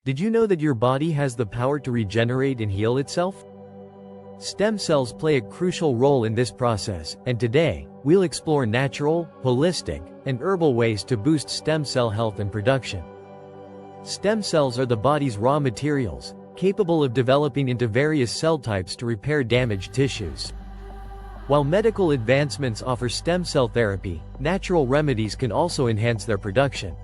Did you know that your body has the power to regenerate and heal itself? Stem cells play a crucial role in this process, and today, we'll explore natural, holistic, and herbal ways to boost stem cell health and production. Stem cells are the body's raw materials, capable of developing into various cell types to repair damaged tissues. While medical advancements offer stem cell therapy, natural remedies can also enhance their production.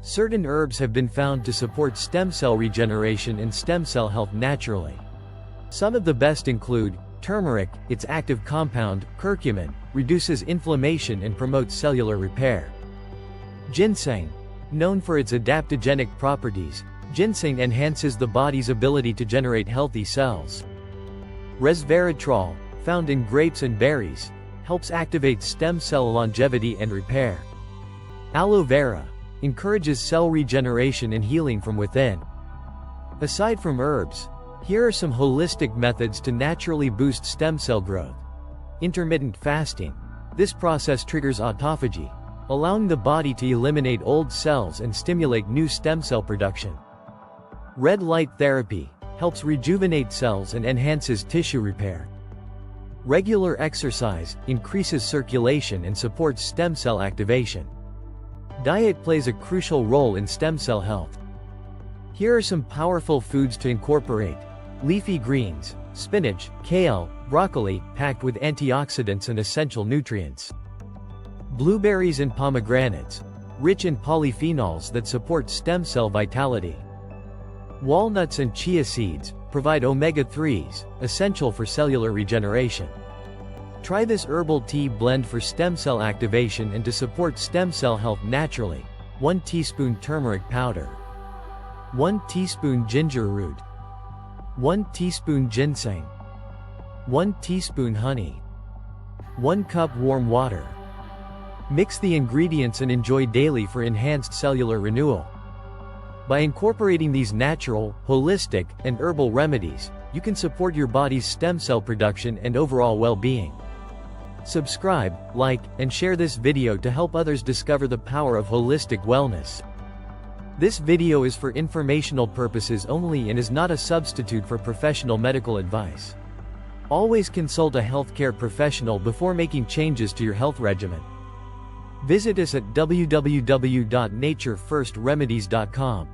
Certain herbs have been found to support stem cell regeneration and stem cell health naturally. Some of the best include turmeric. Its active compound, curcumin, reduces inflammation and promotes cellular repair. Ginseng. Known for its adaptogenic properties, ginseng enhances the body's ability to generate healthy cells. Resveratrol, found in grapes and berries, helps activate stem cell longevity and repair. Aloe vera encourages cell regeneration and healing from within. Aside from herbs, here are some holistic methods to naturally boost stem cell growth. Intermittent fasting. This process triggers autophagy, allowing the body to eliminate old cells and stimulate new stem cell production. Red light therapy helps rejuvenate cells and enhances tissue repair. Regular exercise increases circulation and supports stem cell activation. Diet plays a crucial role in stem cell health. Here are some powerful foods to incorporate. Leafy greens, spinach, kale, broccoli, packed with antioxidants and essential nutrients. Blueberries and pomegranates, rich in polyphenols that support stem cell vitality. Walnuts and chia seeds provide omega-3s, essential for cellular regeneration. Try this herbal tea blend for stem cell activation and to support stem cell health naturally. 1 teaspoon turmeric powder. 1 teaspoon ginger root. 1 teaspoon ginseng. 1 teaspoon honey. 1 cup warm water. Mix the ingredients and enjoy daily for enhanced cellular renewal. By incorporating these natural, holistic, and herbal remedies, you can support your body's stem cell production and overall well-being. Subscribe, like, and share this video to help others discover the power of holistic wellness. This video is for informational purposes only and is not a substitute for professional medical advice. Always consult a healthcare professional before making changes to your health regimen. Visit us at www.naturefirstremedies.com.